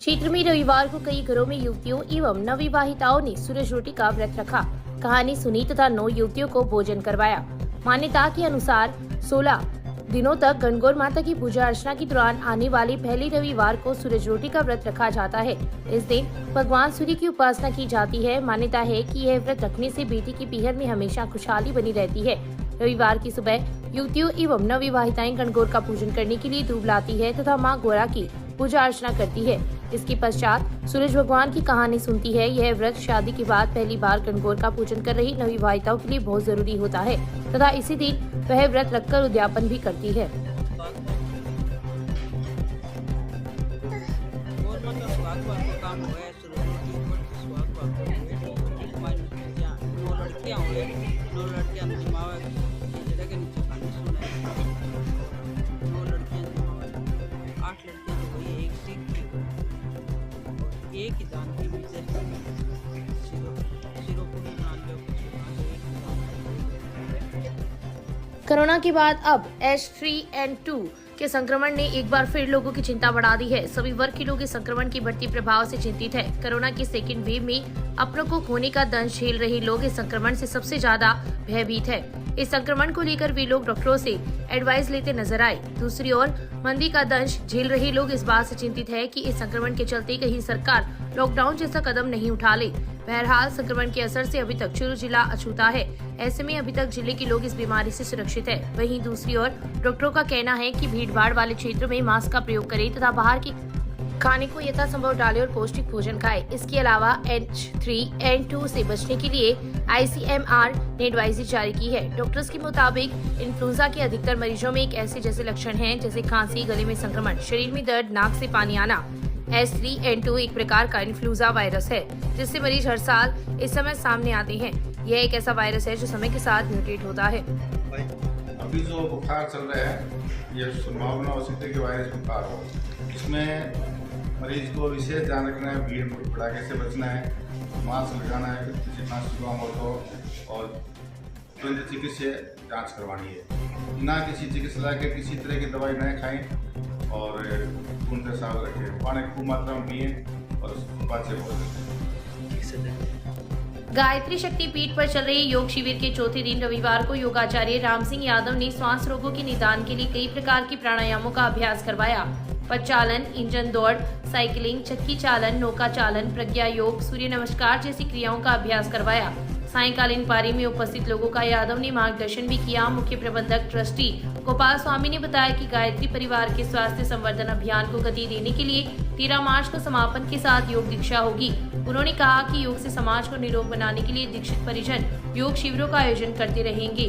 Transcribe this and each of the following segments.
क्षेत्र में रविवार को कई घरों में युवतियों एवं नवविवाहिताओं ने सूरज रोटी का व्रत रखा, कहानी सुनी तथा 9 युवतियों को भोजन करवाया। मान्यता के अनुसार 16 दिनों तक गणगौर माता की पूजा अर्चना के दौरान आने वाले पहले रविवार को सूरज रोटी का व्रत रखा जाता है। इस दिन भगवान सूर्य की उपासना की जाती है। मान्यता है कि यह व्रत रखने से बेटी की पीहर में हमेशा खुशहाली बनी रहती है। रविवार की सुबह युवतियों एवं नवविवाहिताएं गणगौर का पूजन करने के लिए दूब लाती है तथा मां गौरा की पूजा अर्चना करती है। इसके पश्चात सूरज भगवान की कहानी सुनती है। यह व्रत शादी के बाद पहली बार गणगौर का पूजन कर रही नवविवाहिताओं के लिए बहुत जरूरी होता है तथा इसी दिन वह व्रत रखकर उद्यापन भी करती है। एक ही दान की वजह से सिरों को भी बना लिया। कोरोना के बाद अब H3N2 के संक्रमण ने एक बार फिर लोगों की चिंता बढ़ा दी है। सभी वर्ग के लोग इस संक्रमण के बढ़ती प्रभाव से चिंतित है। कोरोना की सेकेंड वेव में अपनों को खोने का दंश झेल रहे लोग इस संक्रमण से सबसे ज्यादा भयभीत है। इस संक्रमण को लेकर वे लोग डॉक्टरों से एडवाइस लेते नजर आए। दूसरी ओर मंदी का दंश झेल रहे लोग इस बात से चिंतित है कि इस संक्रमण के चलते कहीं सरकार लॉकडाउन जैसा कदम नहीं उठा ले। बहरहाल संक्रमण के असर से अभी तक चुरू जिला अछूता है। ऐसे में अभी तक जिले के लोग इस बीमारी से सुरक्षित है। वहीं दूसरी ओर डॉक्टरों का कहना है कि भीड़-भाड़ वाले क्षेत्रों में मास्क का प्रयोग करें तथा बाहर के खाने को यथासंभव डालें और पौष्टिक भोजन खाएं। इसके अलावा H3N2 से बचने के लिए ICMR ने एडवाइजरी जारी की है। डॉक्टर्स के मुताबिक इन्फ्लुएंजा के अधिकतर मरीजों में एक ऐसे जैसे लक्षण हैं जैसे खांसी, गले में संक्रमण, शरीर में दर्द, नाक से पानी आना। H3N2 एक प्रकार का इन्फ्लुएंजा वायरस है जिससे मरीज हर साल इस समय सामने आते हैं। यह एक ऐसा वायरस है जो समय के साथ म्यूटेट होता है। अभी जो बुखार चल रहा है ये संभावना हो सकती है कि वायरस बुखार हो। इसमें मरीज को विशेष ध्यान रखना है, भीड़ भड़ाके से बचना है, मास्क लगाना है, जितना सुबह हो तो और तुरंत चिकित्सा जांच करवानी है। बिना किसी चिकित्सा के किसी तरह की दवाई न खाएं और खून का साफ रखें, पानी खूब मात्रा में पिए और बच्चे भोजन। गायत्री शक्ति पीठ पर चल रहे योग शिविर के चौथे दिन रविवार को योगाचार्य राम सिंह यादव ने श्वास रोगों के निदान के लिए कई प्रकार के प्राणायामों का अभ्यास करवाया। पद चालन, इंजन दौड़, साइकिलिंग, चक्की चालन, नौका चालन, प्रज्ञा योग, सूर्य नमस्कार जैसी क्रियाओं का अभ्यास करवाया। सायंकालीन पारी में उपस्थित लोगों का यादव ने मार्गदर्शन भी किया। मुख्य प्रबंधक ट्रस्टी गोपाल स्वामी ने बताया कि गायत्री परिवार के स्वास्थ्य संवर्धन अभियान को गति देने के लिए 13 मार्च को समापन के साथ योग दीक्षा होगी। उन्होंने कहा कि योग से समाज को निरोग बनाने के लिए दीक्षित परिजन योग शिविरों का आयोजन करते रहेंगे।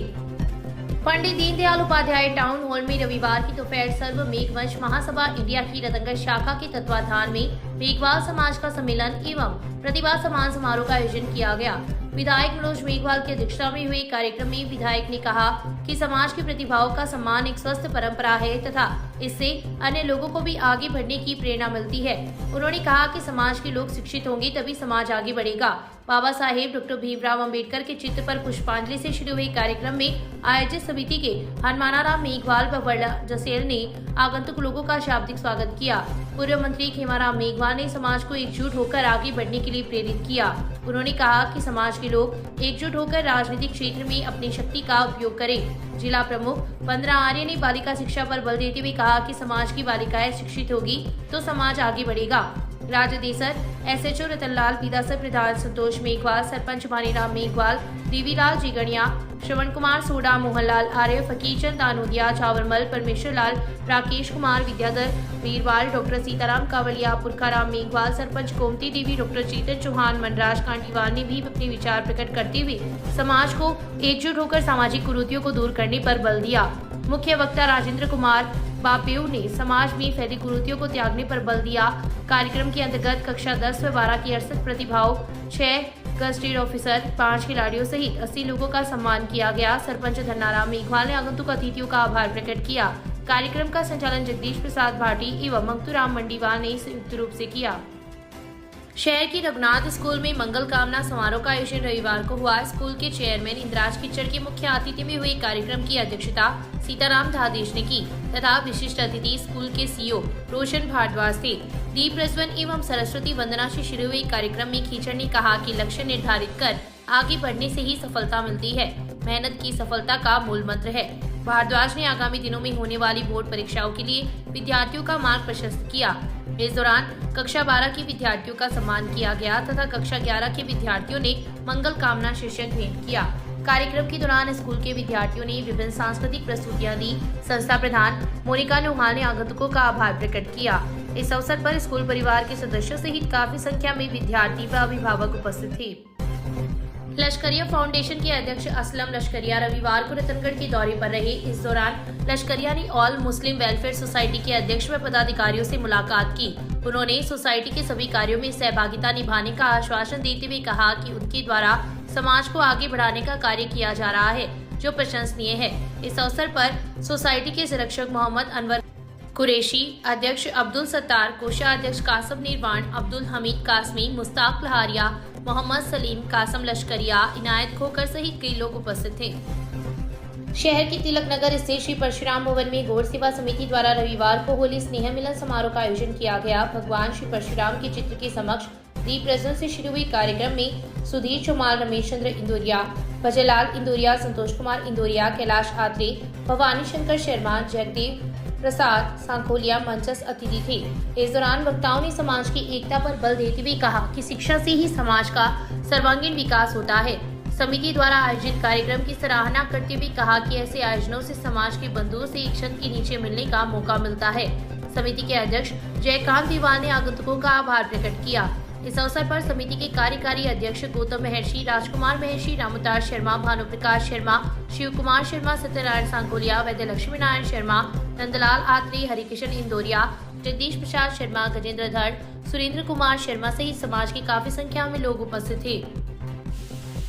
पंडित दीनदयाल उपाध्याय टाउन हॉल में रविवार की दोपहर सर्व मेघवंश महासभा इंडिया की रतनगढ़ शाखा के तत्वाधान में मेघवाल समाज का सम्मेलन एवं प्रतिभा सम्मान समारोह का आयोजन किया गया। विधायक मनोज मेघवाल की अध्यक्षता में हुए कार्यक्रम में विधायक ने कहा कि समाज की प्रतिभाओं का सम्मान एक स्वस्थ परंपरा है तथा इससे अन्य लोगों को भी आगे बढ़ने की प्रेरणा मिलती है। उन्होंने कहा कि समाज के लोग शिक्षित होंगे तभी समाज आगे बढ़ेगा। बाबा साहेब डॉक्टर भीमराव अंबेडकर के चित्र पर पुष्पांजलि से शुरू हुए कार्यक्रम में आयोजित समिति के हनुमानाराम मेघवाल व वर्ला जसेल ने आगंतुक लोगों का शाब्दिक स्वागत किया। पूर्व मंत्री खेमाराम मेघवाल ने समाज को एकजुट होकर आगे बढ़ने के लिए प्रेरित किया। उन्होंने कहा कि समाज के लोग एकजुट होकर राजनीतिक क्षेत्र में अपनी शक्ति का उपयोग करें। जिला प्रमुख 15 आर्य ने बालिका शिक्षा पर बल देते हुए कहा कि समाज की बालिकाएं शिक्षित होगी तो समाज आगे बढ़ेगा। राजदेसर SHO रतनलाल पीदासर, प्रधान संतोष मेघवाल, सरपंच मानीराम मेघवाल, देवीलाल जिगणिया, श्रवण कुमार सोडा, मोहनलाल आर्य, फकीरचंद दानोदिया, छावरमल, परमेश्वर लाल, राकेश कुमार, विद्याधर वीरवाल, डॉक्टर सीताराम कावलिया, पुरखाराम मेघवाल, सरपंच गोमती देवी, डॉक्टर चेतन चौहान, मनराज कांटीवाल ने भी अपने विचार प्रकट करते हुए समाज को एकजुट होकर सामाजिक कुरीतियों को दूर करने पर बल दिया। मुख्य वक्ता राजेंद्र कुमार बापेऊ ने समाज में फैली कुरीतियों को त्यागने पर बल दिया। कार्यक्रम के अंतर्गत कक्षा 10 व 12 की 68 प्रतिभाओं, 6 गस्टेड ऑफिसर, 5 खिलाड़ियों सहित 80 लोगों का सम्मान किया गया। सरपंच धन्नाराम मेघवाल ने आगंतुक अतिथियों का आभार प्रकट किया। कार्यक्रम का संचालन जगदीश प्रसाद भाटी एवं मंगतूराम मंडीवाल ने संयुक्त रूप से किया। शहर की रघुनाथ स्कूल में मंगल कामना समारोह का आयोजन रविवार को हुआ। स्कूल के चेयरमैन इंद्राज किच्चर के मुख्य आतिथ्य में हुए कार्यक्रम की अध्यक्षता सीताराम धादेश ने की तथा विशिष्ट अतिथि स्कूल के सीईओ रोशन भारद्वाज थे। दीप प्रज्वलन एवं सरस्वती वंदना से शुरू हुए कार्यक्रम में किच्चर ने कहा कि लक्ष्य निर्धारित कर आगे बढ़ने से ही सफलता मिलती है। मेहनत की सफलता का मूल मंत्र है। भारद्वाज ने आगामी दिनों में होने वाली बोर्ड परीक्षाओं के लिए विद्यार्थियों का मार्ग प्रशस्त किया। इस दौरान कक्षा 12 के विद्यार्थियों का सम्मान किया गया तथा कक्षा 11 के विद्यार्थियों ने मंगल कामना शीर्षक भेंट किया। कार्यक्रम के दौरान स्कूल के विद्यार्थियों ने विभिन्न सांस्कृतिक प्रस्तुतियां दी। संस्था प्रधान मोनिका लोहाल ने आगंतुकों का आभार प्रकट किया। इस अवसर पर स्कूल परिवार के सदस्यों सहित काफी संख्या में विद्यार्थी व अभिभावक उपस्थित थे। लश्करिया फाउंडेशन के अध्यक्ष असलम लश्करिया रविवार को रतनगढ़ के दौरे पर रहे। इस दौरान लश्करिया ने ऑल मुस्लिम वेलफेयर सोसाइटी के अध्यक्ष व पदाधिकारियों से मुलाकात की। उन्होंने सोसाइटी के सभी कार्यों में सहभागिता निभाने का आश्वासन देते हुए कहा कि उनके द्वारा समाज को आगे बढ़ाने का कार्य किया जा रहा है, जो प्रशंसनीय है। इस अवसर पर सोसाइटी के संरक्षक मोहम्मद अनवर कुरैशी, अध्यक्ष अब्दुल सत्तार, कोषाध्यक्ष कासम निर्वाण, अब्दुल हमीद कासमी, मुस्ताक लहारिया, मोहम्मद सलीम, कासम लश्करिया, इनायत खोकर सहित कई लोग उपस्थित थे। शहर के तिलक नगर स्थित श्री परशुराम भवन में गौर सेवा समिति द्वारा रविवार को होली स्नेह मिलन समारोह का आयोजन किया गया। भगवान श्री परशुराम के चित्र के समक्ष दीप प्रज्वलन से शुरू हुई कार्यक्रम में सुधीर चौमाल, रमेश चंद्र इंदौरिया, भजलाल इंदौरिया, संतोष कुमार इंदौरिया, कैलाश आत्रे, भवानी शंकर शर्मा, जगदेव प्रसाद सांखोलिया मंचस्थ अतिथि थे। इस दौरान वक्ताओं ने समाज की एकता पर बल देते हुए कहा कि शिक्षा से ही समाज का सर्वांगीण विकास होता है। समिति द्वारा आयोजित कार्यक्रम की सराहना करते हुए कहा कि ऐसे आयोजनों से समाज के बंधुओं से एक छत के नीचे मिलने का मौका मिलता है। समिति के अध्यक्ष जयकांत दीवाल ने आगंतुकों का आभार प्रकट किया। इस अवसर पर समिति के कार्यकारी अध्यक्ष गौतम महर्षि, राजकुमार महर्षि, रामोतार शर्मा, भानुप्रकाश शर्मा, शिव कुमार शर्मा, सत्यनारायण सांकोलिया, वैद्य लक्ष्मी नारायण शर्मा, नंदलाल आत्रे, हरिकिशन इंदौरिया, जगदीश प्रसाद शर्मा, गजेंद्र धड़, सुरेंद्र कुमार शर्मा सहित समाज की काफी संख्या में लोग उपस्थित थे।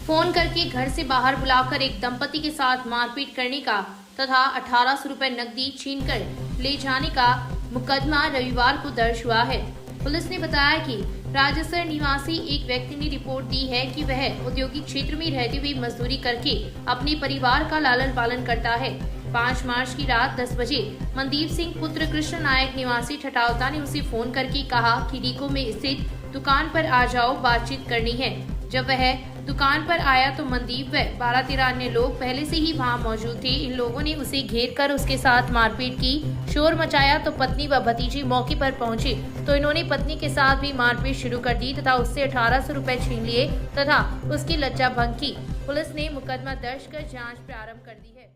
फोन करके घर से बाहर बुलाकर एक दंपति के साथ मारपीट करने का तथा 1800 रुपए नकदी छीनकर ले जाने का मुकदमा रविवार को दर्ज हुआ है। पुलिस ने बताया कि राजसर निवासी एक व्यक्ति ने रिपोर्ट दी है कि वह औद्योगिक क्षेत्र में रहते हुए मजदूरी करके अपने परिवार का लालन पालन करता है। 5 मार्च की रात 10 बजे मनदीप सिंह पुत्र कृष्ण नायक निवासी ठटावता ने उसे फोन करके कहा कि डीको में स्थित दुकान पर आ जाओ, बातचीत करनी है। जब वह दुकान पर आया तो मनदीप व 12-13 अन्य लोग पहले से ही वहां मौजूद थे। इन लोगों ने उसे घेर कर उसके साथ मारपीट की, शोर मचाया तो पत्नी व भतीजी मौके पर पहुंचे तो इन्होंने पत्नी के साथ भी मारपीट शुरू कर दी तथा उससे 1800 रुपए छीन लिए तथा उसकी लज्जा भंग की। पुलिस ने मुकदमा दर्ज कर जांच प्रारंभ कर दी है।